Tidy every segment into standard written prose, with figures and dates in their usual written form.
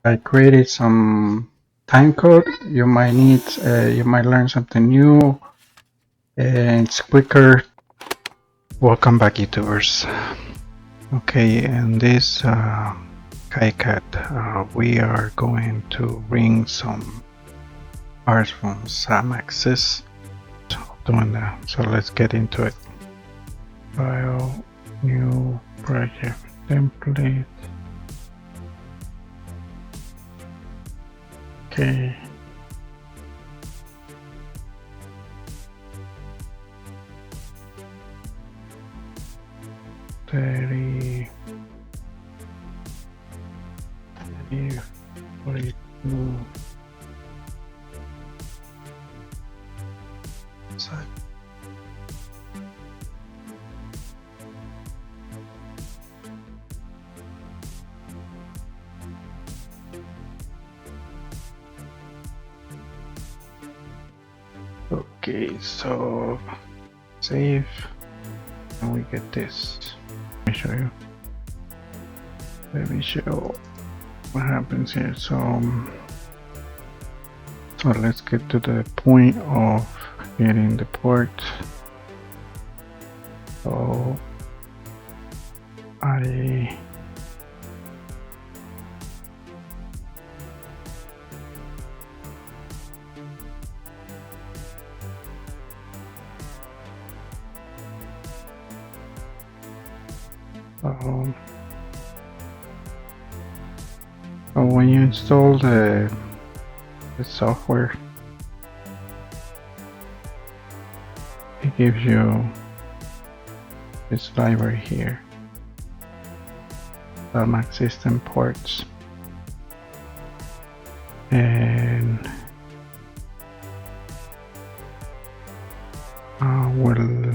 I created some time code. You might need, you might learn something new, and it's quicker. Welcome back, YouTubers. Okay, in this KiCad, we are going to bring some parts from SamacSys. Doing that, so let's get into it. File, new project, template. Okay. Thirty 42. Okay, so save, and we get this. Let me show you. Let me show what happens here. So let's get to the point of getting the port. So when you install the software, it gives you this library here, SamacSys ports, and I will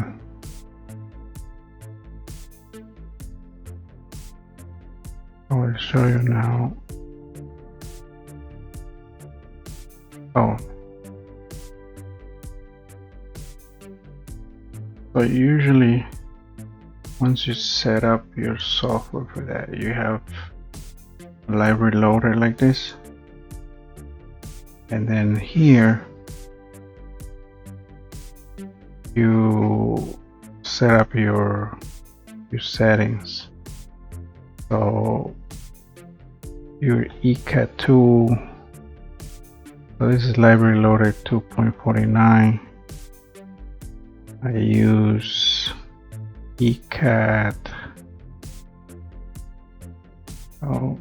show you now. So usually once you set up your software for that, you have a library loader like this, and then here you set up your settings. So your KiCad 2, so this is library loader 2.49. I use KiCad. Oh,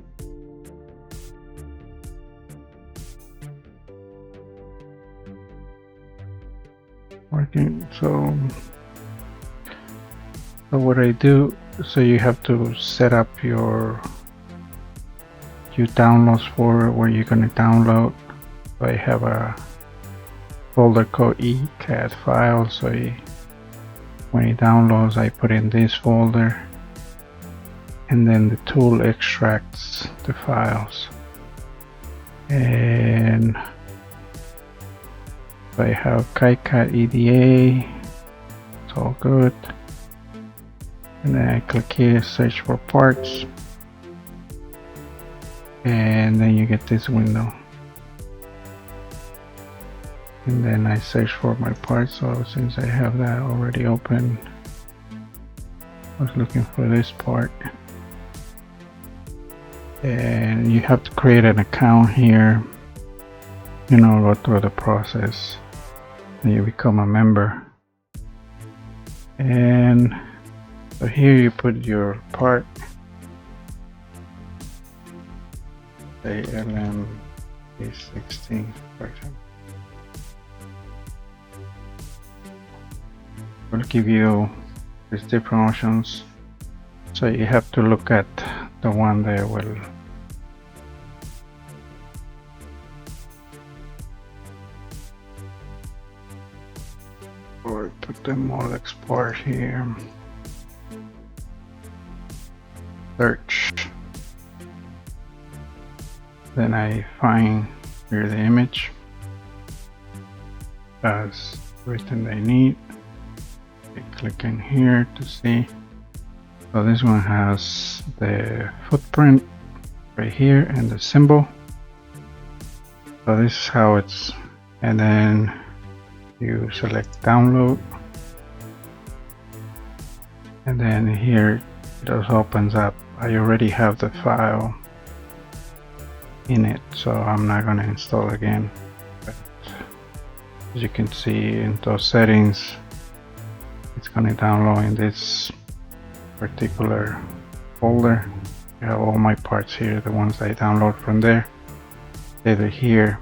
working. So what I do, so you have to set up your downloads for where you're going to download. So I have a folder called KiCad file, so when it downloads, I put in this folder, and then the tool extracts the files. And so I have KiCad EDA, it's all good. And then I click here, search for parts, and then you get this window. And then I search for my parts. So since I have that already open, I was looking for this part. And you have to create an account here, go through the process, and you become a member. And so here you put your part, say LM-A16 for example. Will give you these different options, so you have to look at the one that will or put them all export here, search, then I find here the image as everything they need. Click in here to see. So this one has the footprint right here and the symbol. So this is how it's, and then you select download, and then here it just opens up. I already have the file in it, so I'm not going to install again. But as you can see in those settings, it's going to download in this particular folder. I have all my parts here, the ones I download from there. They're here,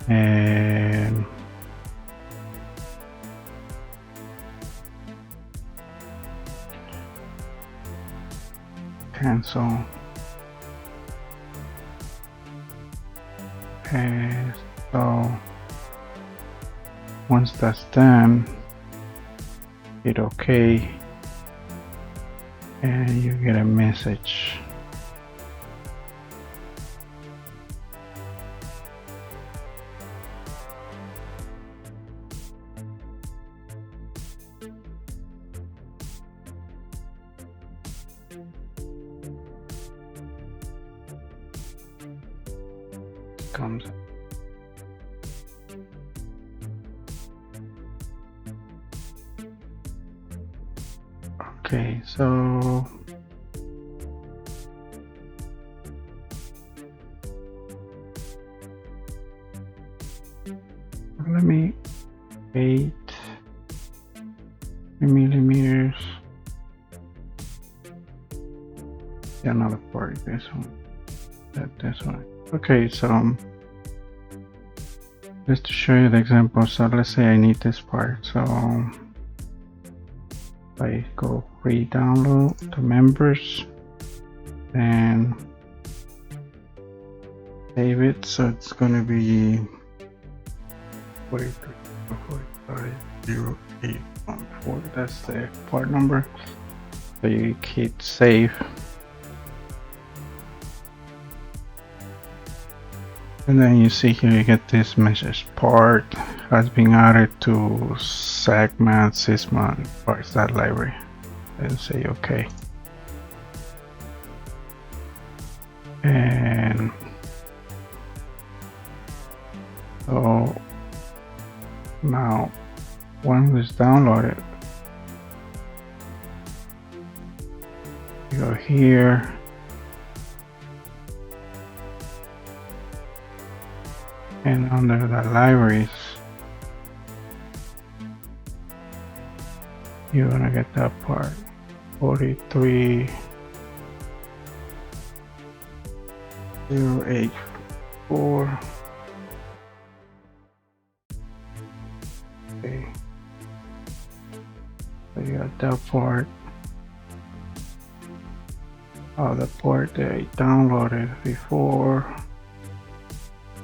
and cancel. And so once that's done, hit OK, and you get a message. Comes. Okay, so let me 8 millimeters. Yeah, another part. This one. This one. Okay, so just to show you the example, so let's say I need this part. So I go free download to members and save it. So it's going to be 43.45.0814. That's the part number. So you hit save. And then you see here, you get this message: part has been added to SamacSys parts.library. And say OK. And so now, once it's downloaded, you go here. And under the libraries, you're gonna get that part 43.084. Okay, so you got that part. Oh, the part that I downloaded before.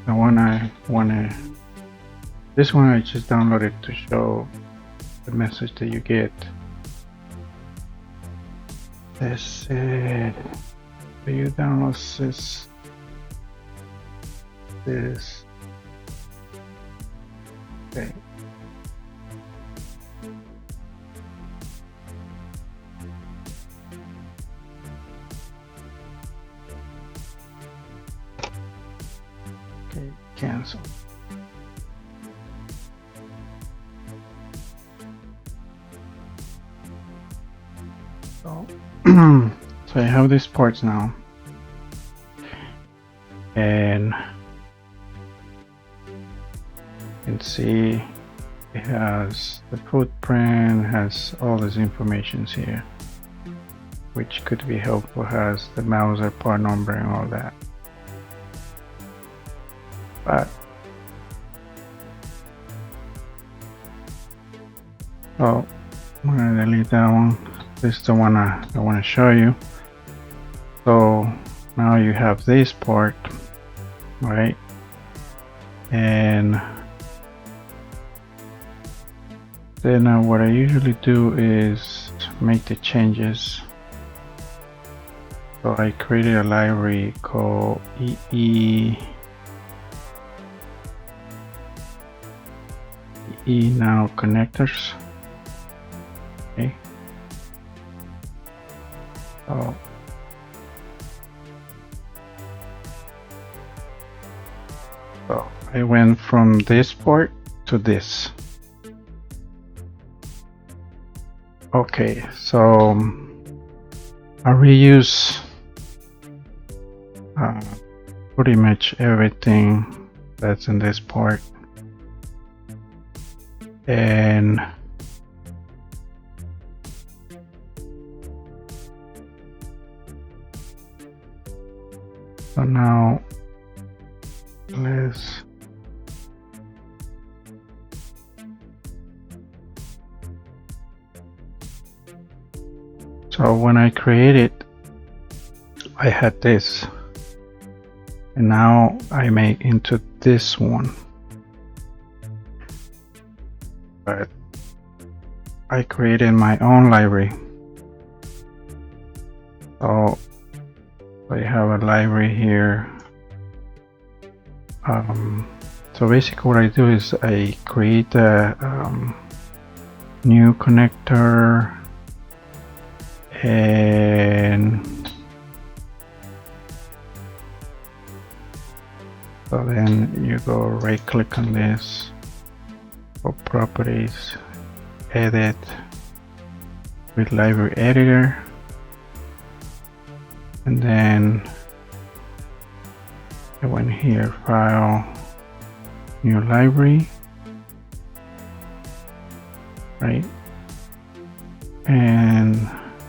The one I wanna, this one I just downloaded to show the message that you get. This do you download this okay. Okay, cancel. So, so I have these parts now, and you can see it has the footprint, has all this information here, which could be helpful. Has the Mauser part number and all that. But oh, I'm gonna delete that one. This is the one I want to show you. So now you have this part, right? And then what I usually do is make the changes. So I created a library called now connectors. Okay. So So I went from this port to this. Okay, so I reuse pretty much everything that's in this port, and so now let's so when I created, I had this, and now I make into this one, but I created my own library. So I have a library here. So basically what I do is I create a new connector, and so then you go right click on this, go properties, edit with library editor, and then I went here, file, new library, right, and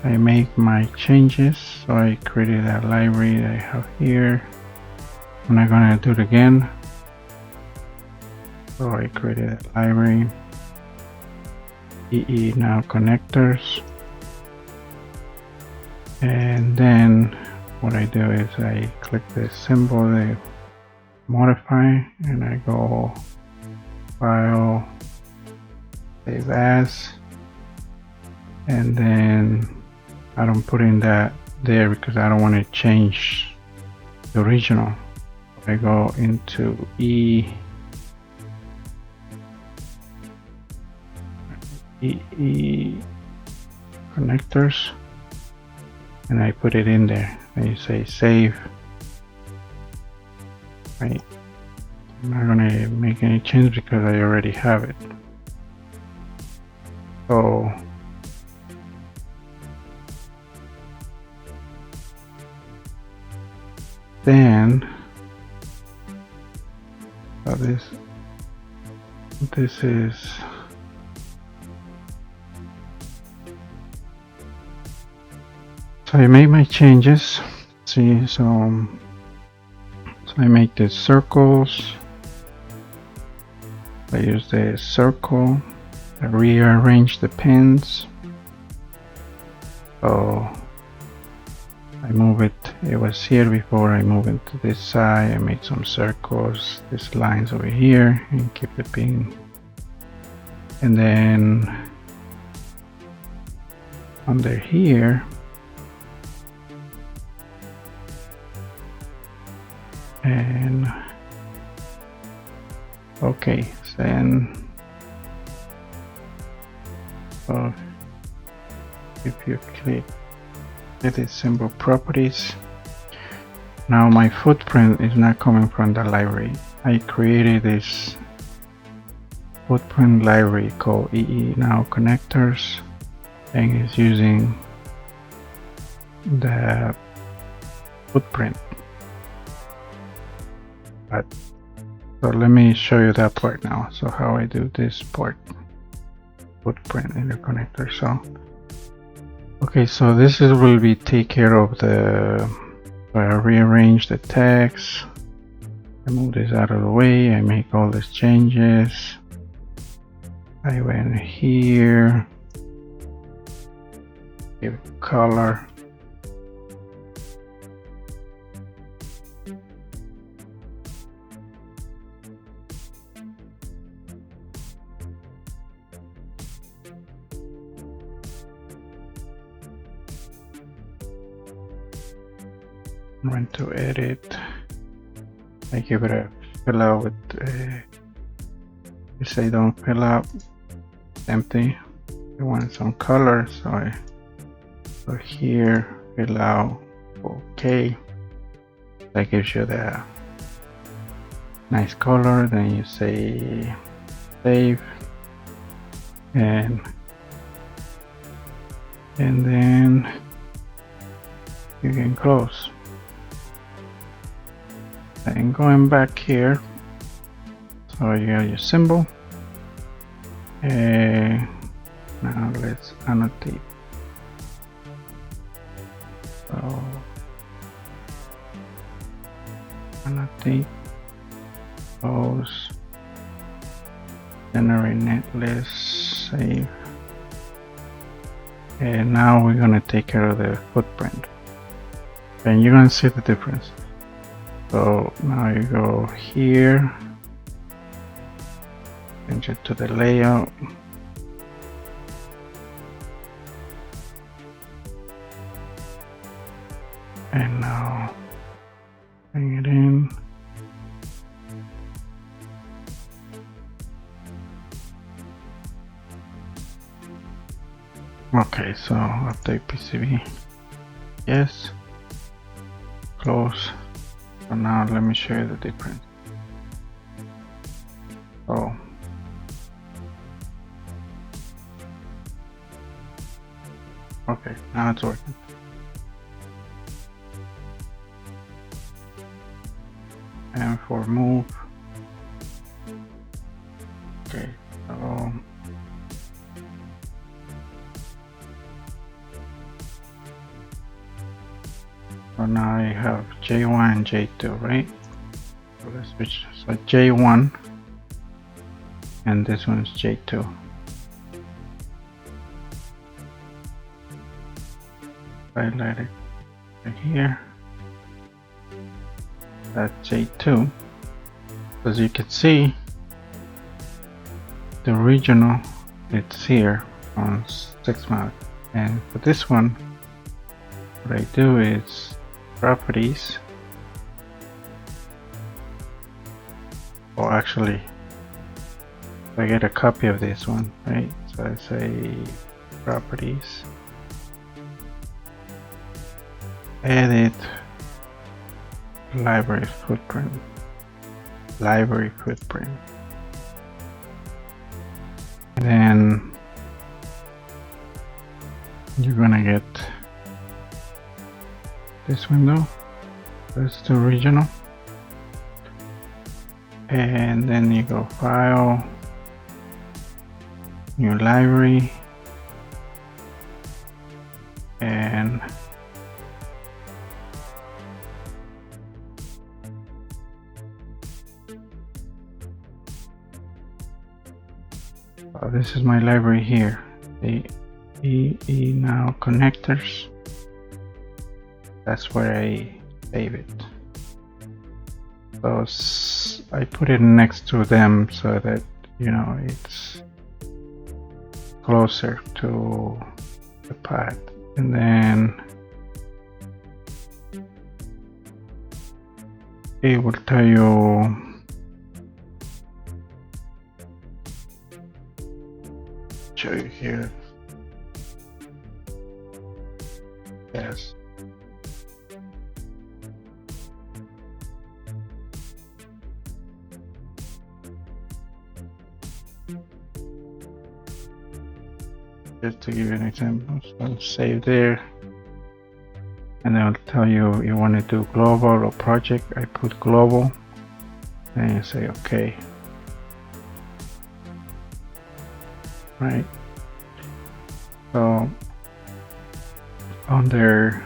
I make my changes. So I created that library that I have here. I'm not gonna do it again. So I created a library, now connectors, and then what I do is I click the symbol, the modify, and I go file, save as, and then I don't put in that there because I don't want to change the original. I go into E connectors, and I put it in there, and you say save, right? I'm not going to make any change because I already have it. So then this is so I made my changes. See, so I make the circles. I use the circle. I rearrange the pins. So I move it. It was here before. I move it to this side. I make some circles. These lines over here, and keep the pin. And then under here, and okay, then so if you click edit symbol properties, now my footprint is not coming from the library. I created this footprint library called now connectors, and it's using the footprint. But so let me show you that part now. So how I do this part, footprint interconnector. So okay, so this is will be take care of the I rearrange the text. I move this out of the way. I make all these changes. I went here, give color. Went to edit. I give it a fill out with if I don't fill out, empty. I want some color, so I go here, fill out, okay. That gives you the nice color, then you say save, and then you can close. And going back here, so you have your symbol, and now let's annotate. So annotate, close, generate netlist, save, and now we're gonna take care of the footprint, and you're gonna see the difference. So now you go here, change it to the layout, and now bring it in. Okay, so update PCB, yes, close. So now let me show you the difference. Oh, okay, now it's working. And for move, okay, so now I have J1 and J2, right? So let's switch. So J1 and this one's J2. Highlight it right here. That's J2. As you can see, the original it's here on Schematic, and for this one, what I do is properties, or actually I get a copy of this one, right? So I say properties, edit, library footprint, and then you're gonna get this window. That's the original, and then you go file, new library, and this is my library here, the now connectors. That's where I save it. So I put it next to them so that, you know, it's closer to the path. And then it will tell you show you here. Yes. Just to give you an example, so I'll save there, and then I'll tell you you want to do global or project. I put global, and you say okay. Right. So under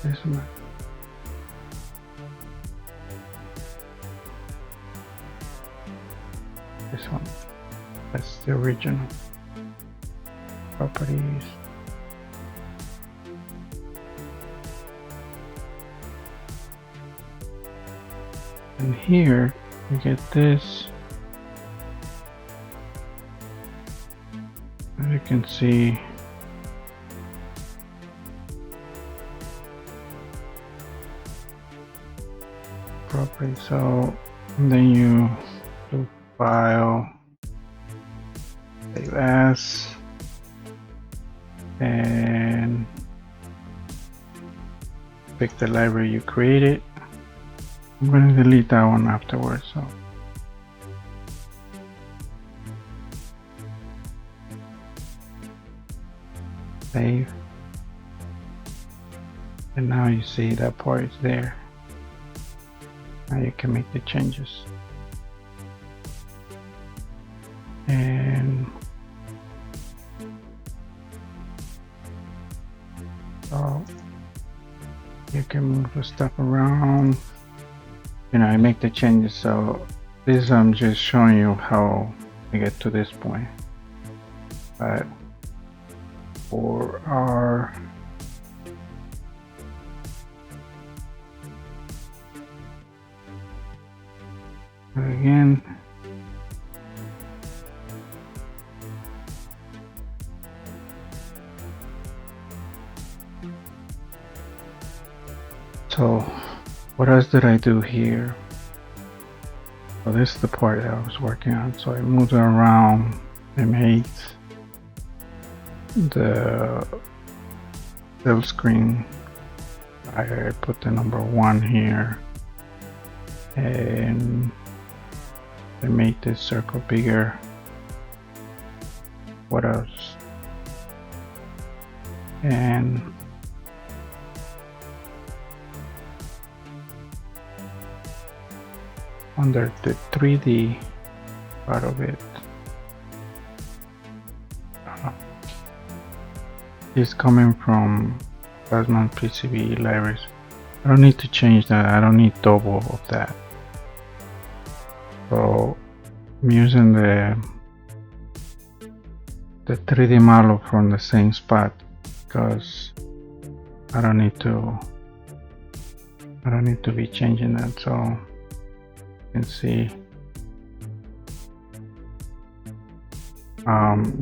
this one. This one, that's the original properties. And here you get this. As you can see, property. So then you do file, save as, and pick the library you created. I'm going to delete that one afterwards. So save, and now you see that part is there. Now you can make the changes, and so you can move the stuff around. You know, I make the changes. So this, I'm just showing you how I get to this point. But for our again, so what else did I do here? So this is the part that I was working on. So I moved it around. I made the fill screen. I put the number 1 here, and I made this circle bigger. What else? And under the 3D part of it, is coming from Plasma PCB libraries. I don't need to change that. I don't need double of that. So I'm using the 3D model from the same spot because I don't need to be changing that. So you can see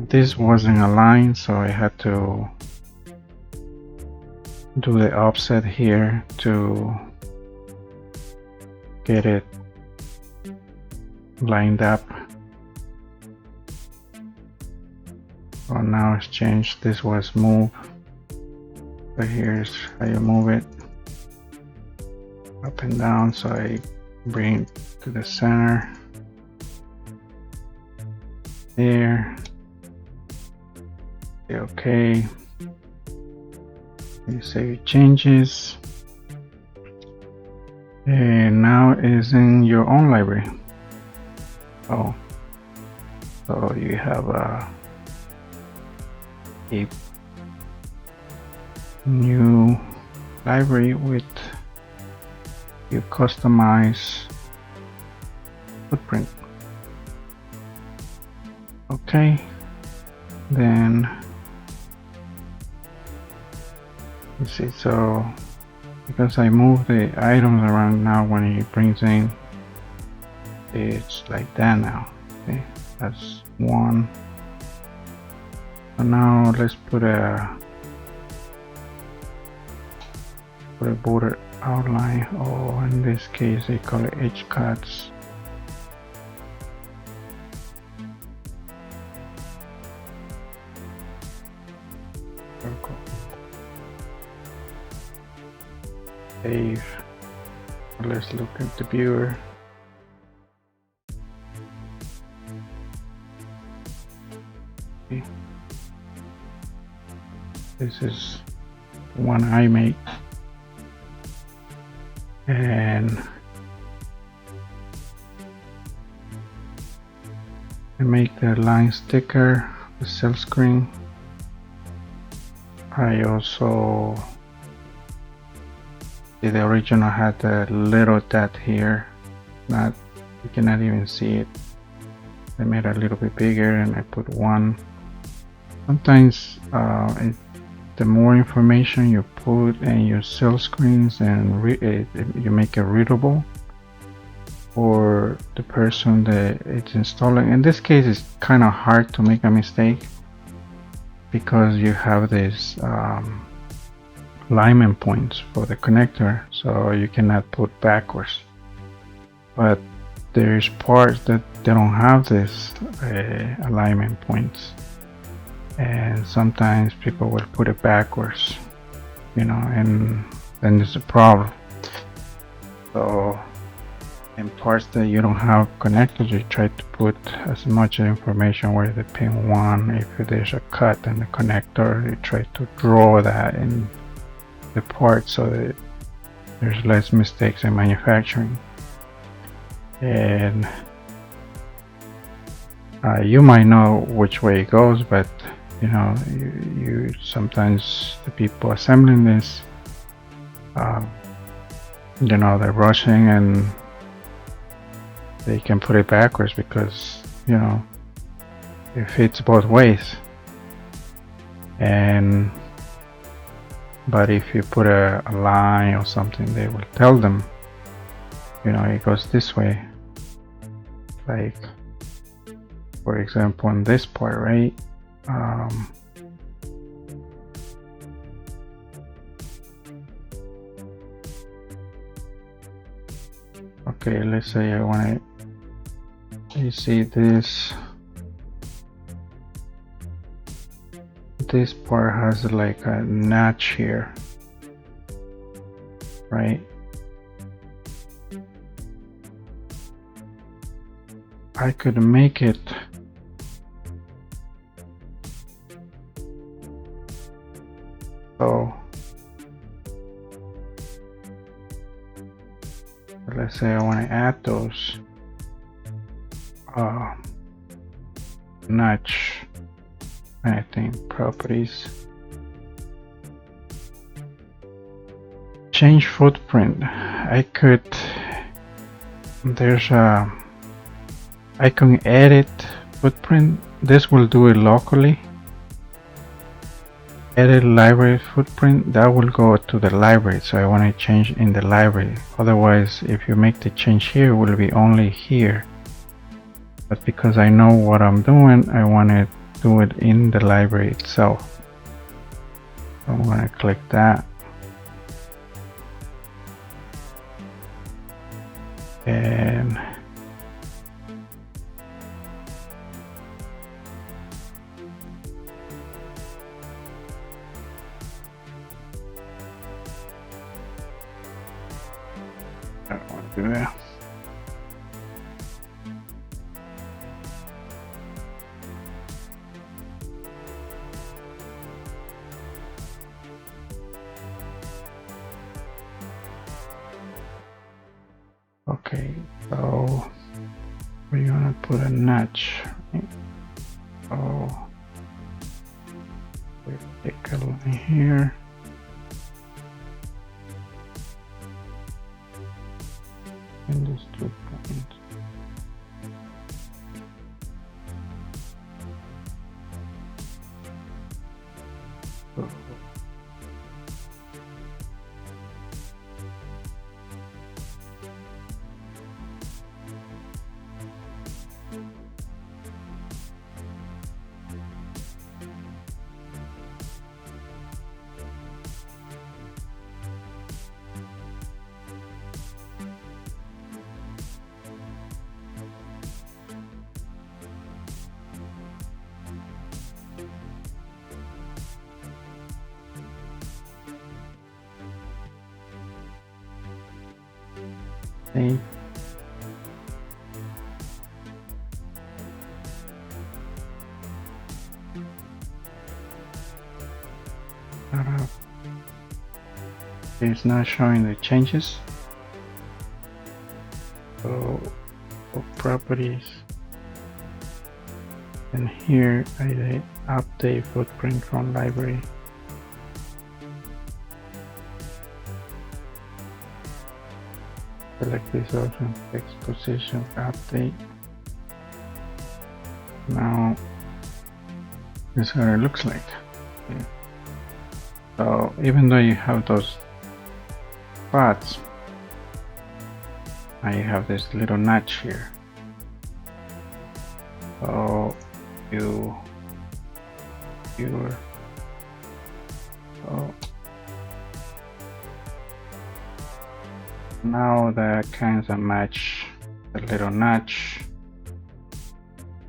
this wasn't aligned, so I had to do the offset here to get it lined up. So now it's changed. This was moved, but here's how you move it up and down. So I bring it to the center there. Okay, you save changes, and now it's in your own library. So you have a new library with your customized footprint. Okay, then you see, so because I move the items around now, when it brings in, it's like that now. Okay, that's one. So now let's put a border outline, or in this case they call it edge cuts. Save. Let's look at the viewer. Okay. This is one I made, and I make the lines thicker, the cell screen. I also, the original had a little dot here, not, you cannot even see it. I made it a little bit bigger, and I put one. Sometimes the more information you put in your cell screens, and you make it readable for the person that it's installing. In this case, it's kind of hard to make a mistake because you have this alignment points for the connector, so you cannot put backwards. But there's parts that they don't have this alignment points, and sometimes people will put it backwards, you know, and then there's a problem. So in parts that you don't have connected, you try to put as much information where the pin 1, if there's a cut in the connector, you try to draw that in the part so that there's less mistakes in manufacturing. And you might know which way it goes, but you know, you sometimes the people assembling this, you know, they're rushing and they can put it backwards because, you know, it fits both ways. And but if you put a line or something, they will tell them, you know, it goes this way. Like, for example, on this part, right? Okay, let's say I want to, you see this part has like a notch here, right? I could make it so, let's say I want to add those notch, I think properties, change footprint. I could, there's a, I can edit footprint. This will do it locally. Edit library footprint, that will go to the library, so I want to change in the library. Otherwise, if you make the change here, it will be only here. But because I know what I'm doing, I want to do it in the library itself. So I'm going to click that. And I don't want to do that. Okay, so we're gonna put a notch. Right? So we take a line here. And these 2 points. So see. It's not showing the changes. So for properties, and here I update footprint from library. Select this option, text position, update. Now this is how it looks like. Okay. So even though you have those spots, now you have this little notch here. So so now that kind of match the little notch,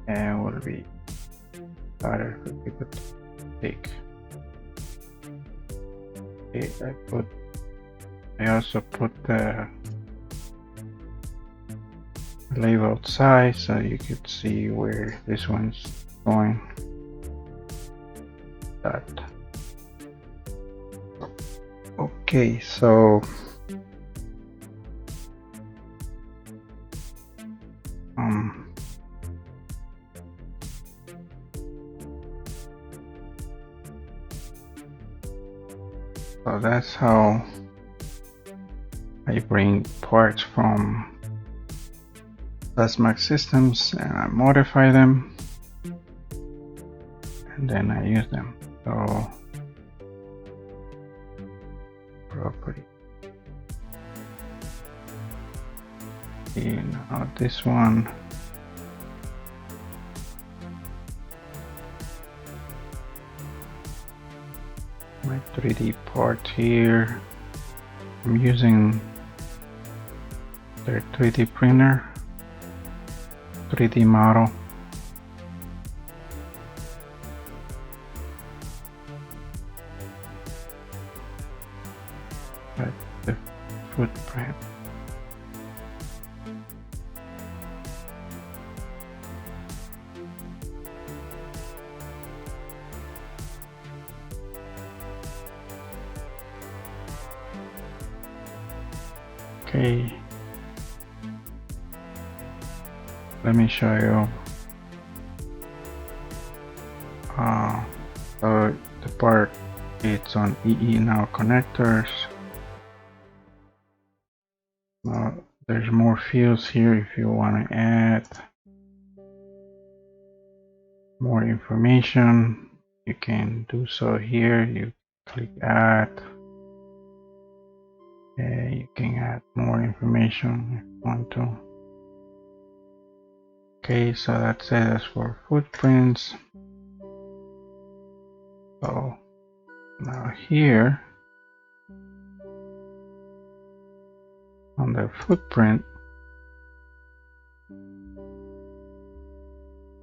and will be starter would be good to take. Okay, I also put the labeled size so you could see where this one's going. That. Okay, so so that's how I bring parts from SamacSys systems and I modify them and then I use them. So property. Okay, now this one. My 3D part here. I'm using their 3D printer, 3D model. That's the footprint. Okay, let me show you. So the part, it's on EE now connectors. Now there's more fields here if you want to add more information. You can do so here. You click add. You can add more information if you want to. Okay, so that's it as for footprints. So now here on the footprint,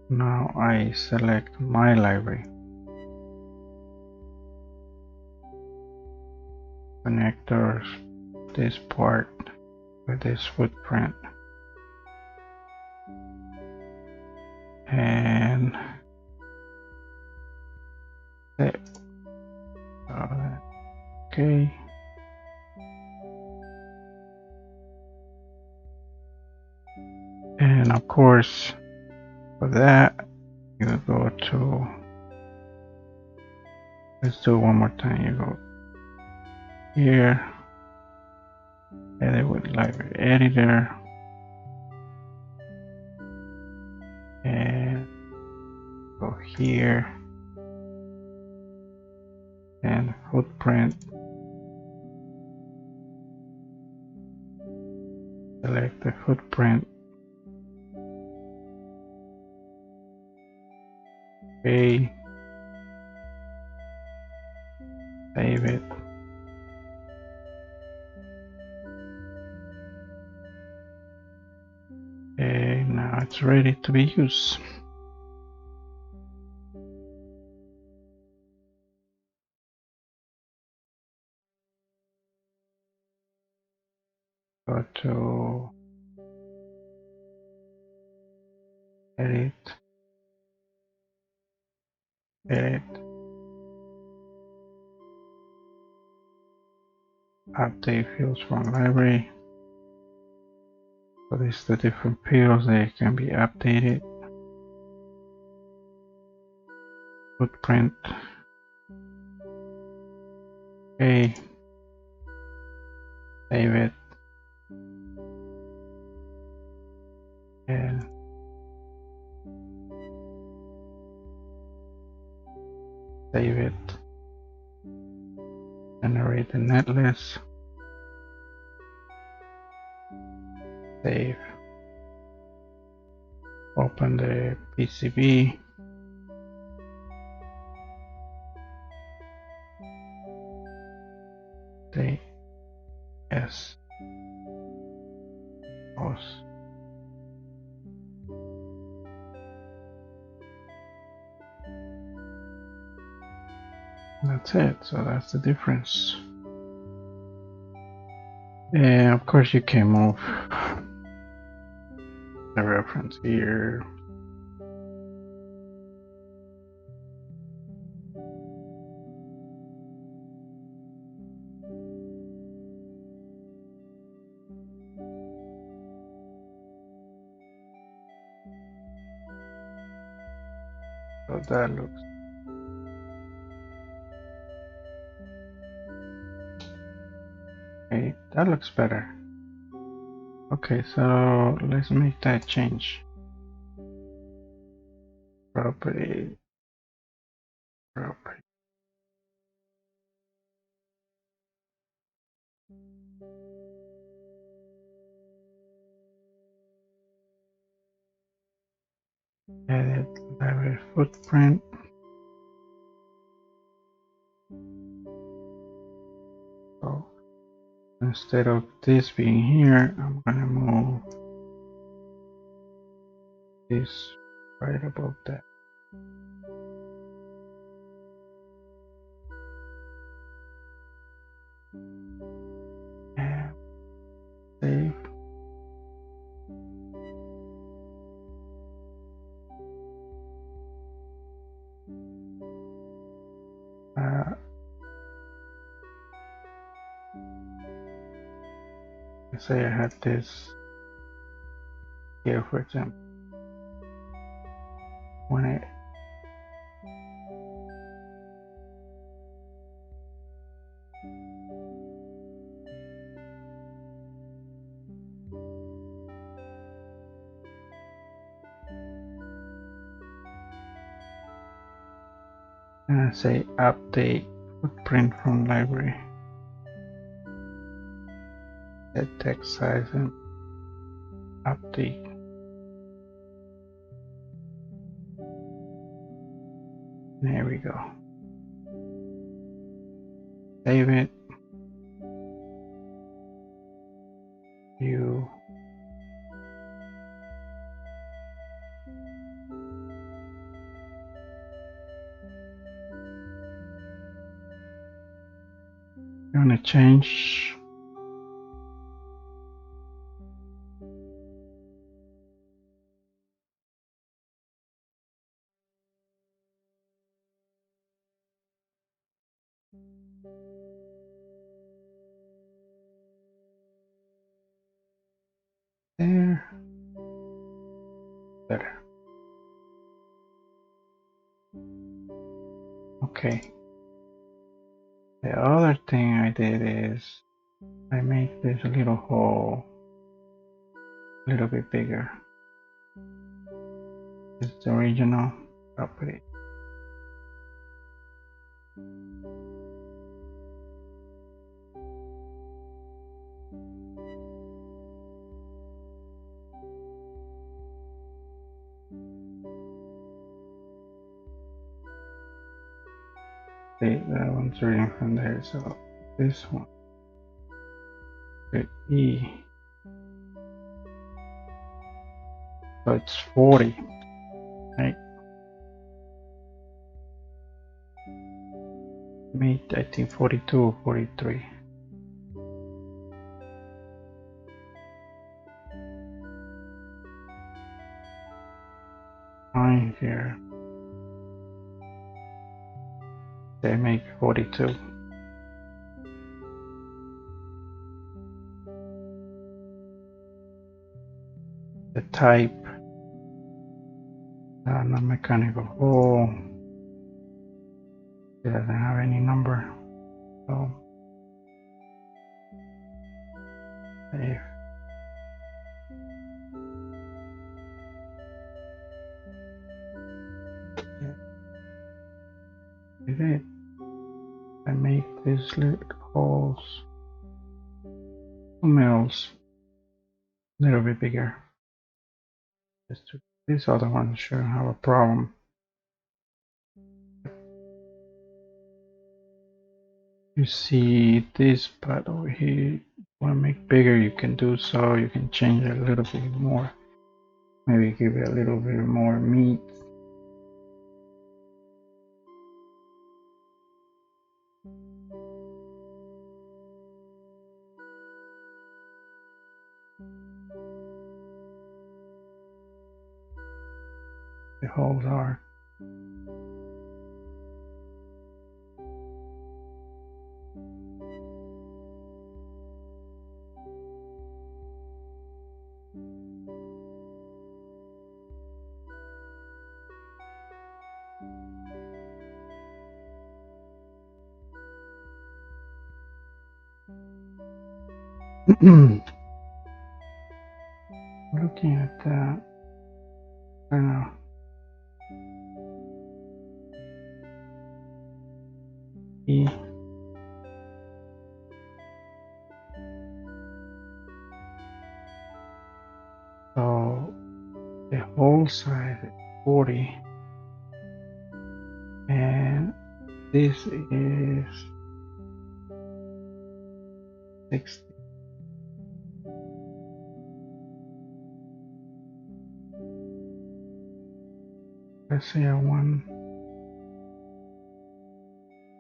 now I select my library. Connectors, this part with this footprint. And there. Okay. And of course, for that, you go to, let's do it one more time. You go here, edit with library editor, and go here, and footprint, select the footprint. Okay, save it. Okay, now it's ready to be used. Go to edit, edit, update fields from library. So these are the different fields that can be updated. Footprint. Okay. Save it. And save it. Generate the netlist. Save. Open the PCB. Say yes. Pause. That's it. So that's the difference. And of course you can move the reference here. So that looks okay. That looks better. Okay, so let's make that change. Property. Edit library footprint. So instead of this being here, I'm gonna move this right above that. And save. Let's say I had this here, for example. When I say update footprint from library, set text size and update. There we go. Save it. You gonna change there. Better. Okay. The other thing I did is I made this little hole a little bit bigger. This is the original property. See, that one's reading from there, so this one with E. So it's 40, right? Made, I think 42 or 43. Mine here, they make 42. The type, non-mechanical hole, it doesn't have any number, so if did it, I make these little holes, 2 mils, a little bit bigger. This other one shouldn't have a problem. You see this part over here, want to make bigger, you can do so. You can change it a little bit more, maybe give it a little bit more meat. the holes are. Looking at that, I don't know. So the hole size is 40, and this is 60. Let's say I want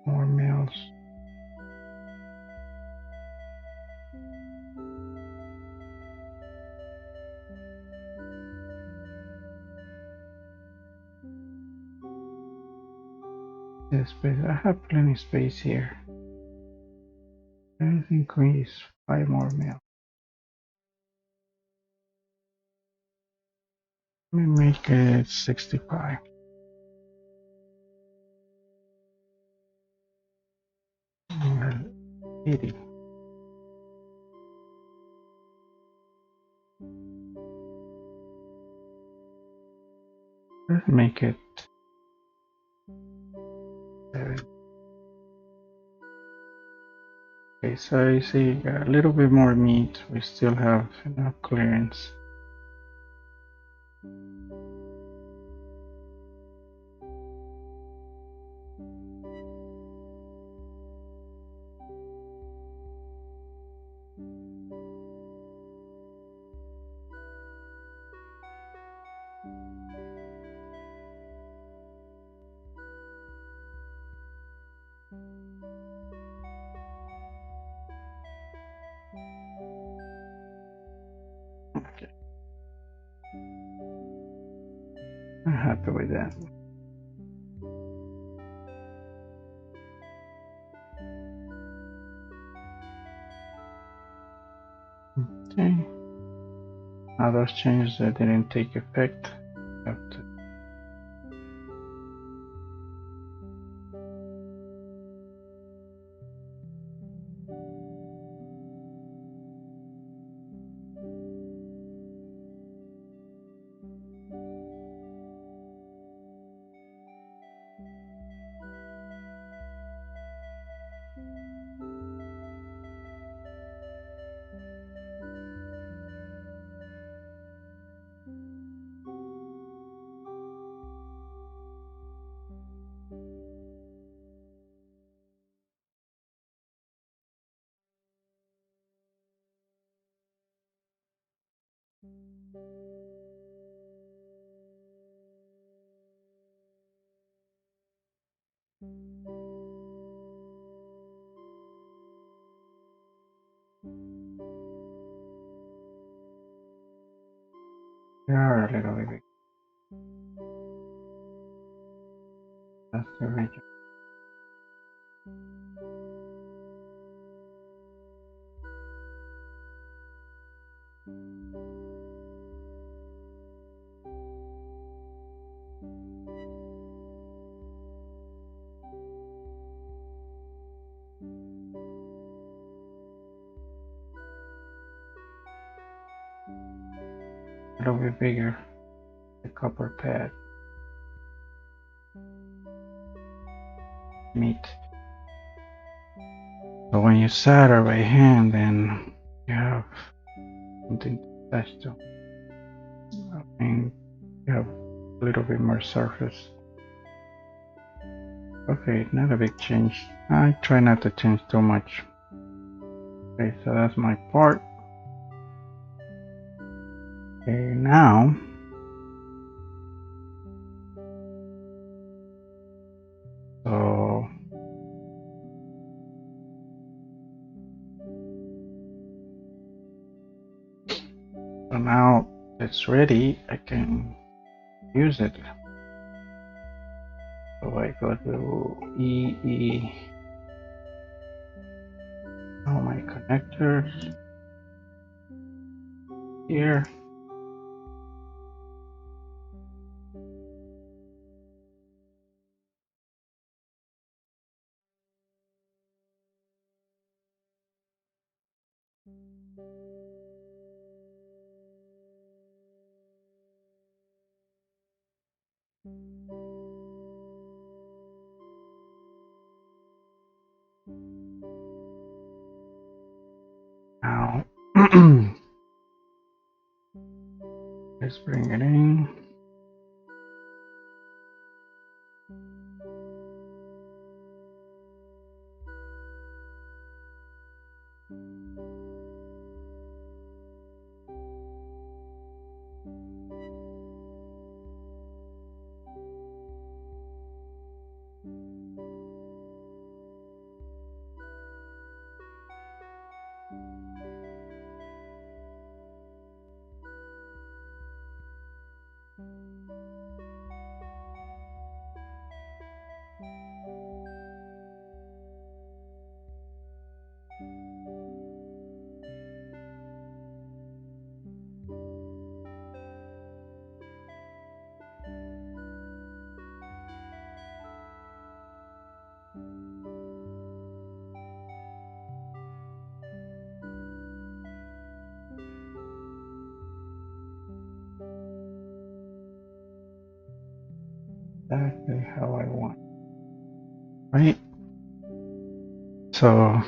more mils. This space, I have plenty of space here. Let's increase 5 more mil. Let me make it 65. And 80. Let's make it 7. Okay, so you see, got a little bit more meat. We still have enough clearance. Okay, I'm happy with that. Okay, now those changes that didn't take effect have to. They are a little bit. That's the region. A little bit bigger. The copper pad. Meat. So when you solder by hand, then you have something to attach to. And you have a little bit more surface. Okay, not a big change. I try not to change too much. Okay, so that's my part. Okay, now so now it's ready. I can use it. I go to all my connectors here. Now let's bring it in. Exactly how I want, right? So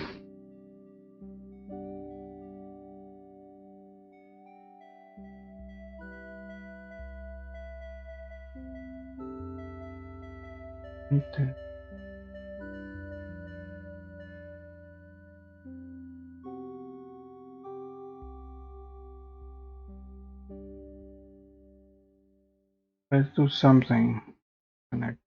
let's do something. Connect.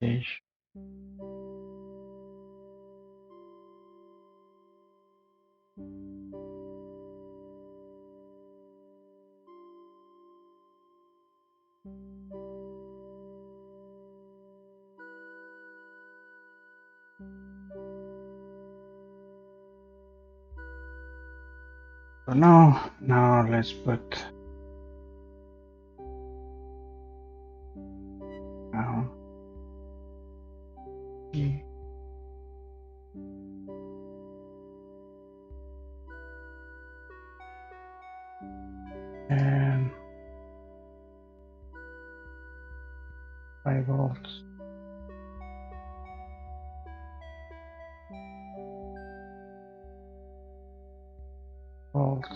Page. So now let's put down E and 5 volts. Okay.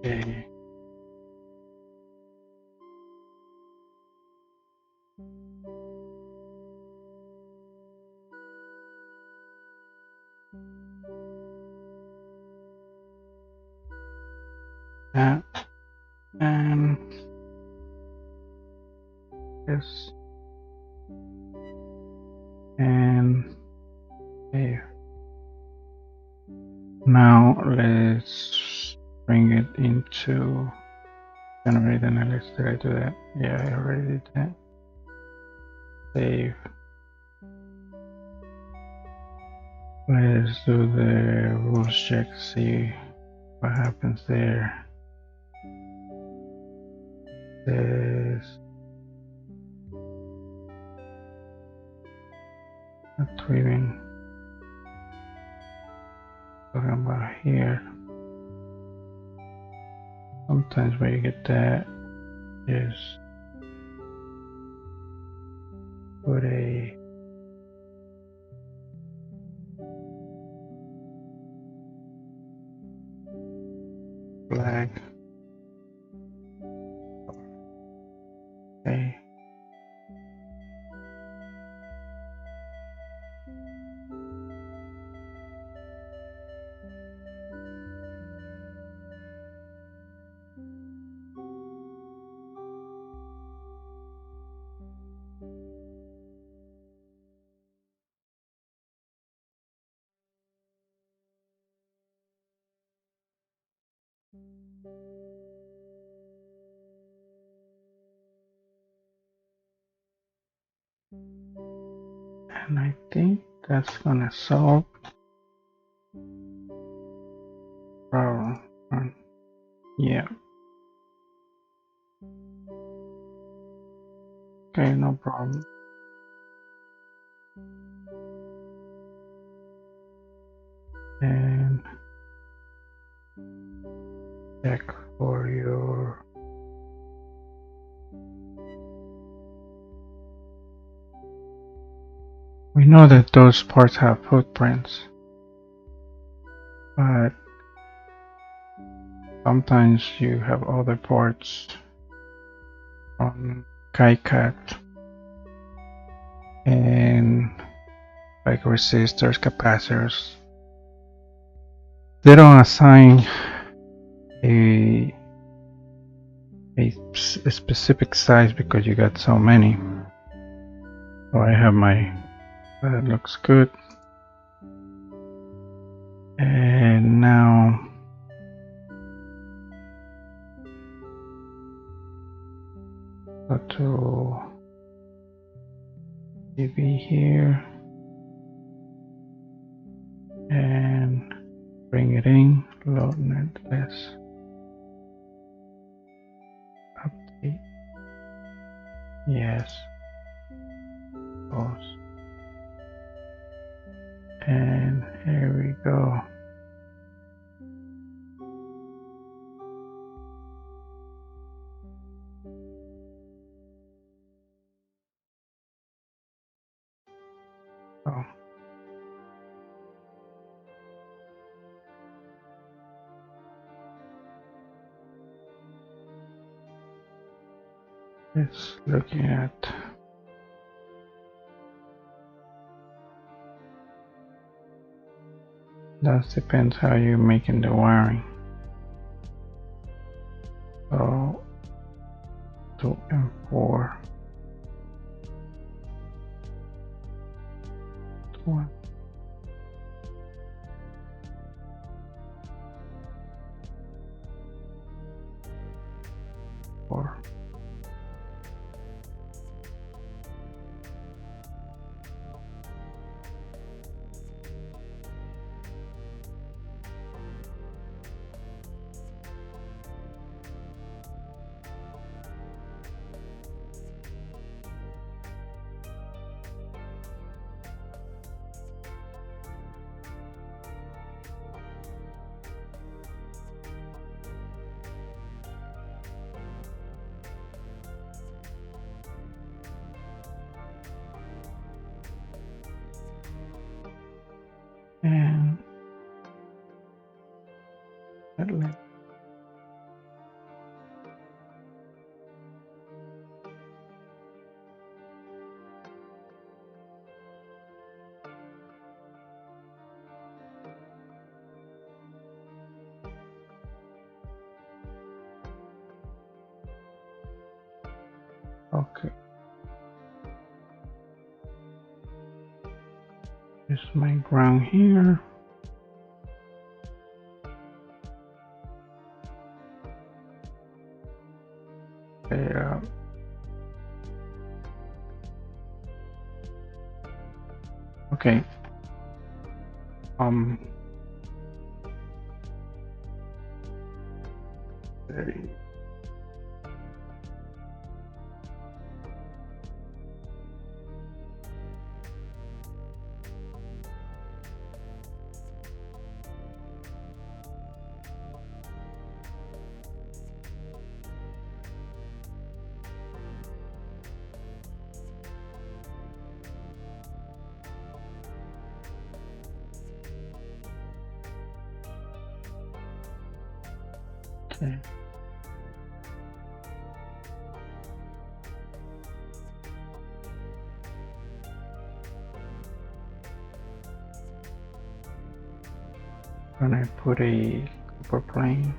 Okay. That and this and there. Now let's bring it into generator create an Netlist. Did I do that? Yeah, I already did that. Save. Let's do the rules check, see what happens there. This not even talking about here. Sometimes when you get that, just put a flag. Okay. And I think that's gonna solve problem. Yeah. Okay, no problem. And check for your we know that those parts have footprints, but sometimes you have other parts on KiCad and like resistors, capacitors. They don't assign a specific size because you got so many. So I have my, that looks good. And now go to PCB here and bring it in, load Netlist, update, yes, close, and here we go. Oh. It's looking at that depends how you're making the wiring. So 2 and 4. 1. 4. And Netlist. Okay. Here's my ground here. Okay, okay. Um, 30. Okay. When I put a copper plane.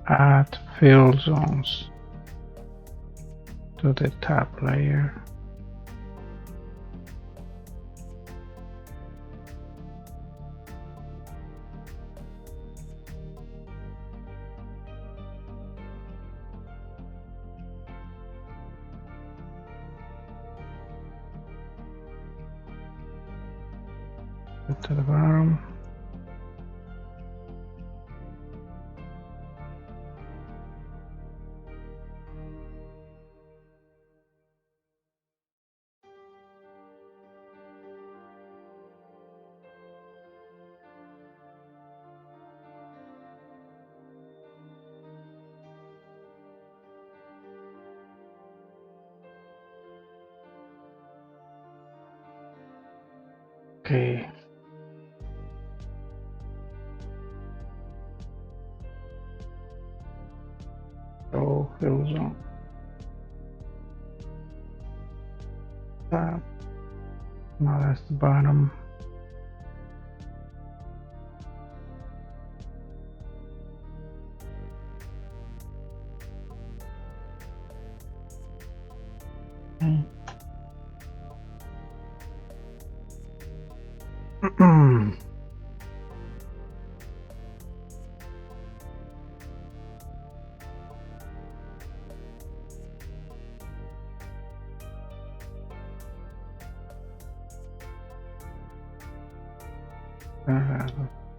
Add fill zones to the top layer. To the bottom. Okay. So fill zone. Top. Now that's the bottom. Okay.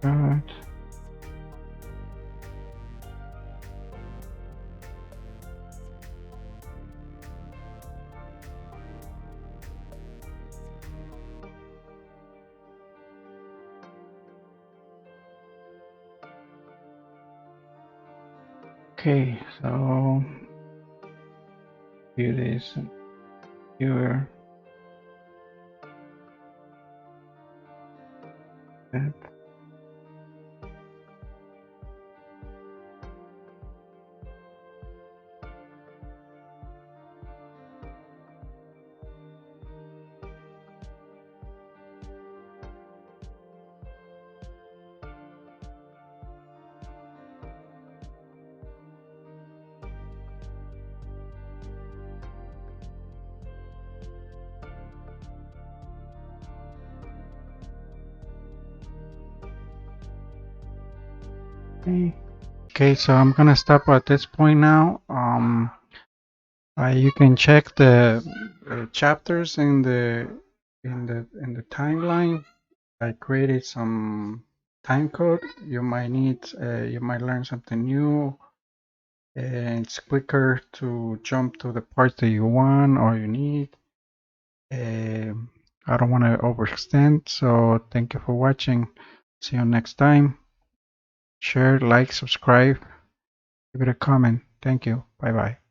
Good. Okay, so do this here. That. Okay. Okay, so I'm gonna stop at this point now. You can check the chapters in the timeline. I created some time code. You might learn something new. It's quicker to jump to the parts that you want or you need. I don't want to overextend, so thank you for watching. See you next time. Share, like, subscribe, give it a comment. Thank you. Bye bye.